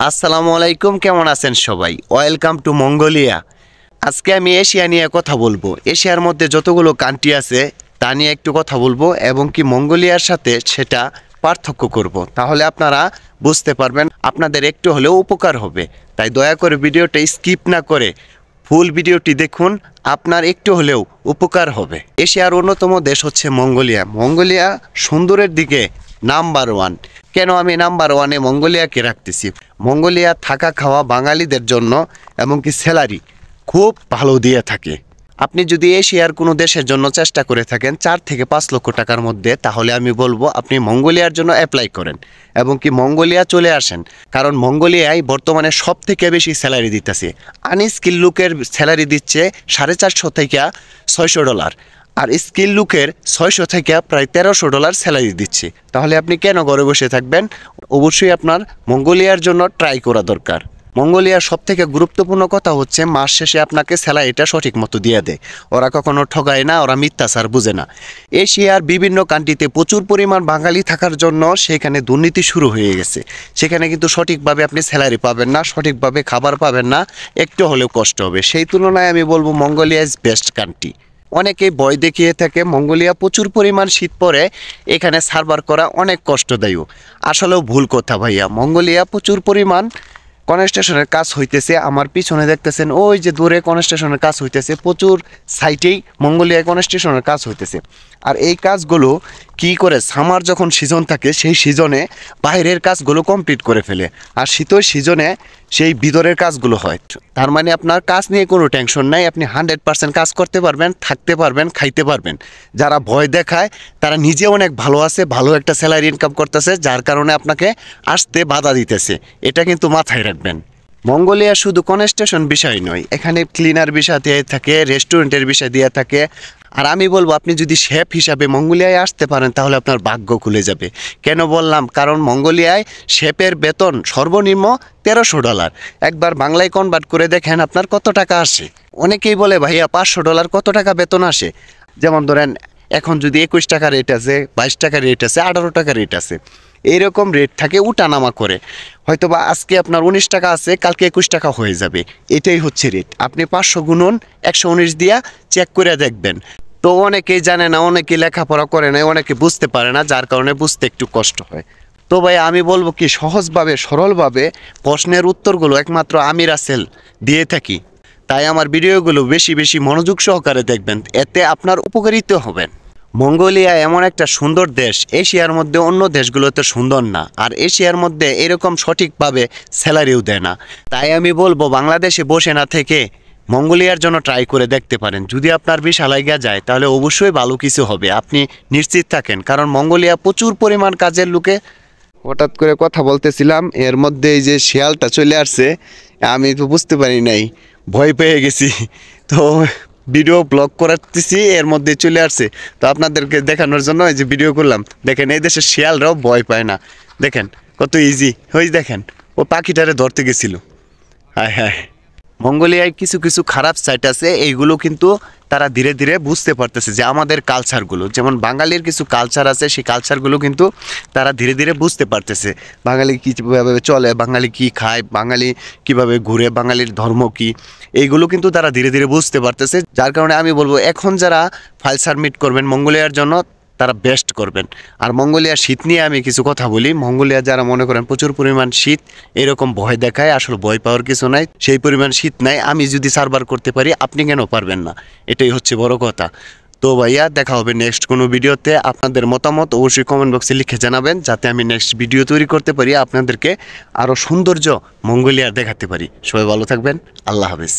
আসসালামু আলাইকুম, কেমন আছেন সবাই? Welcome to Mongolia. আজকে আমি এশিয়া নিয়ে কথা বলবো। এশিয়ার মধ্যে যতগুলো কান্ট্রি আছে তা নিয়ে একটু কথা বলবো এবং কি মঙ্গোলিয়ার সাথে সেটা পার্থক্য করব। তাহলে আপনারা বুঝতে পারবেন, আপনাদের একটু হলেও উপকার হবে। তাই দয়া করে ভিডিওটা স্কিপ না করে ফুল ভিডিওটি দেখুন, আপনার একটু হলেও উপকার হবে। এশিয়ার অন্যতম দেশ হচ্ছে মঙ্গোলিয়া। মঙ্গোলিয়া সুন্দরের দিকে নাম্বার ওয়ান। কেন আমি নাম্বার ওয়ানে মঙ্গোলিয়াকে রাখতেছি? মঙ্গোলিয়া থাকা খাওয়া বাঙালিদের জন্য এমনকি স্যালারি খুব ভালো দিয়ে থাকে। আপনি যদি এশিয়ার কোনো দেশের জন্য চেষ্টা করে থাকেন 4 থেকে 5 লক্ষ টাকার মধ্যে, তাহলে আমি বলবো আপনি মঙ্গোলিয়ার জন্য অ্যাপ্লাই করেন এবং কি মঙ্গোলিয়া চলে আসেন। কারণ মঙ্গোলিয়ায় বর্তমানে সব থেকে বেশি স্যালারি দিতেছে। আনস্কিল লুকের স্যালারি দিচ্ছে $450 থেকে $600, আর স্কিল লুকের 600 থেকে প্রায় $1300 স্যালারি দিচ্ছে। তাহলে আপনি কেন ঘরে বসে থাকবেন? অবশ্যই আপনার মঙ্গোলিয়ার জন্য ট্রাই করা দরকার। মঙ্গোলিয়ার সবথেকে গুরুত্বপূর্ণ কথা হচ্ছে মাস শেষে আপনাকে স্যালারিটা সঠিক মতো দিয়ে দেয়। ওরা কখনো ঠগায় না, ওরা মিথ্যাচার বুঝে না। এশিয়ার বিভিন্ন কান্ট্রিতে প্রচুর পরিমাণ বাঙালি থাকার জন্য সেখানে দুর্নীতি শুরু হয়ে গেছে। সেখানে কিন্তু সঠিকভাবে আপনি স্যালারি পাবেন না, সঠিকভাবে খাবার পাবেন না, একটু হলেও কষ্ট হবে। সেই তুলনায় আমি বলবো মঙ্গোলিয়া ইজ বেস্ট কান্ট্রি। অনেকেই ভয় দেখিয়ে থাকে মঙ্গোলিয়া প্রচুর পরিমাণ শীত পড়ে, এখানে সার্ভার করা অনেক কষ্টদায়ক। আসলেও ভুল কথা ভাইয়া। মঙ্গোলিয়া প্রচুর পরিমাণ কনস্ট্রাকশনের কাজ হইতেছে। আমার পিছনে দেখতেছেন ওই যে দূরে কনস্ট্রাকশনের কাজ হইতেছে। প্রচুর সাইটেই মঙ্গোলিয়ায় কনস্ট্রাকশনের কাজ হইতেছে। আর এই কাজগুলো কি করে, সামার যখন সিজন থাকে সেই সিজনে বাইরের কাজগুলো কমপ্লিট করে ফেলে, আর শীতের সিজনে সেই ভিতরের কাজগুলো হয়। তার মানে আপনার কাজ নিয়ে কোনো টেনশন নাই, আপনি 100% কাজ করতে পারবেন, থাকতে পারবেন, খাইতে পারবেন। যারা ভয় দেখায় তারা নিজে অনেক ভালো আছে, ভালো একটা স্যালারি ইনকাম করতেছে, যার কারণে আপনাকে আসতে বাধা দিতেছে। এটা কিন্তু মাথায় রাখবেন। মঙ্গোলিয়া শুধু কনস্ট্রাকশন বিষয় নয়, এখানে ক্লিনার বিষয় দিয়ে থাকে, রেস্টুরেন্টের বিষয় দিয়ে থাকে। আর আমি বলবো আপনি যদি শেফ হিসাবে মঙ্গোলিয়ায় আসতে পারেন তাহলে আপনার ভাগ্য খুলে যাবে। কেন বললাম? কারণ মঙ্গোলিয়ায় শেফের বেতন সর্বনিম্ন $1300। একবার বাংলায় কনভার্ট করে দেখেন আপনার কত টাকা আসে। অনেকেই বলে ভাইয়া $500 কত টাকা বেতন আসে? যেমন ধরেন এখন যদি 21 টাকা রেট আছে, 22 টাকা রেট আছে, 18 টাকা রেট আছে, এইরকম রেট থাকে, উঠানামা করে। হয়তোবা আজকে আপনার 19 টাকা আছে, কালকে 21 টাকা হয়ে যাবে। এটাই হচ্ছে রেট। আপনি 500 গুণন 119 দিয়া চেক করে দেখবেন। তো অনেকেই জানে না, অনেকেই লেখাপড়া করে না, অনেকে বুঝতে পারে না, যার কারণে বুঝতে একটু কষ্ট হয়। তো ভাই আমি বলবো কি, সহজভাবে সরলভাবে প্রশ্নের উত্তরগুলো একমাত্র আমি রাসেল দিয়ে থাকি। তাই আমার ভিডিওগুলো বেশি বেশি মনোযোগ সহকারে দেখবেন, এতে আপনার উপকারিত হবেন। মঙ্গোলিয়া এমন একটা সুন্দর দেশ, এশিয়ার মধ্যে অন্য দেশগুলোতে সুন্দর না, আর এশিয়ার মধ্যে এরকম সঠিকভাবে স্যালারিও দেয় না। তাই আমি বলবো বাংলাদেশে বসে না থেকে মঙ্গোলিয়ার জন্য ট্রাই করে দেখতে পারেন। যদি আপনার ভিসা লাগা যায় তাহলে অবশ্যই ভালো কিছু হবে, আপনি নিশ্চিত থাকেন। কারণ মঙ্গোলিয়া প্রচুর পরিমাণ কাজের লোকে। হঠাৎ করে কথা বলতেছিলাম, এর মধ্যে এই যে শিয়ালটা চলে আসছে, আমি তো বুঝতে পারি নাই, ভয় পেয়ে গেছি। তো ভিডিও ব্লগ করতেছি, এর মধ্যে চলে আসছে। তো আপনাদেরকে দেখানোর জন্য এই যে ভিডিও করলাম। দেখেন এই দেশের শিয়ালরাও ভয় পায় না, দেখেন কত ইজি। ওই দেখেন ও পাখিটারে ধরতে গেছিল। হায় হায়। মঙ্গোলিয়ায় কিছু কিছু খারাপ সাইট আছে, এইগুলো কিন্তু তারা ধীরে ধীরে বুঝতে পারতেছে যে আমাদের কালচারগুলো, যেমন বাঙালির কিছু কালচার আছে, সেই কালচারগুলো কিন্তু তারা ধীরে ধীরে বুঝতে পারতেছে। বাঙালি কীভাবে চলে, বাঙালি কী খায়, বাঙালি কিভাবে ঘুরে, বাঙালির ধর্ম কী, এইগুলো কিন্তু তারা ধীরে ধীরে বুঝতে পারতেছে। যার কারণে আমি বলবো এখন যারা ফাইল সাবমিট করবেন মঙ্গোলিয়ার জন্য তারা বেস্ট করবেন। আর মঙ্গোলিয়ার শীত নিয়ে আমি কিছু কথা বলি। মঙ্গোলিয়া যারা মনে করেন প্রচুর পরিমাণ শীত এরকম ভয় দেখায়, আসলে ভয় পাওয়ার কিছু নাই, সেই পরিমাণ শীত নাই। আমি যদি সার্ভার করতে পারি, আপনি কেন পারবেন না? এটাই হচ্ছে বড় কথা। তো ভাইয়া দেখা হবে নেক্সট কোনো ভিডিওতে। আপনাদের মতামত অবশ্যই কমেন্ট বক্সে লিখে জানাবেন, যাতে আমি নেক্সট ভিডিও তৈরি করতে পারি, আপনাদেরকে আরও সৌন্দর্য মঙ্গোলিয়ার দেখাতে পারি। সবাই ভালো থাকবেন, আল্লাহ হাফেজ।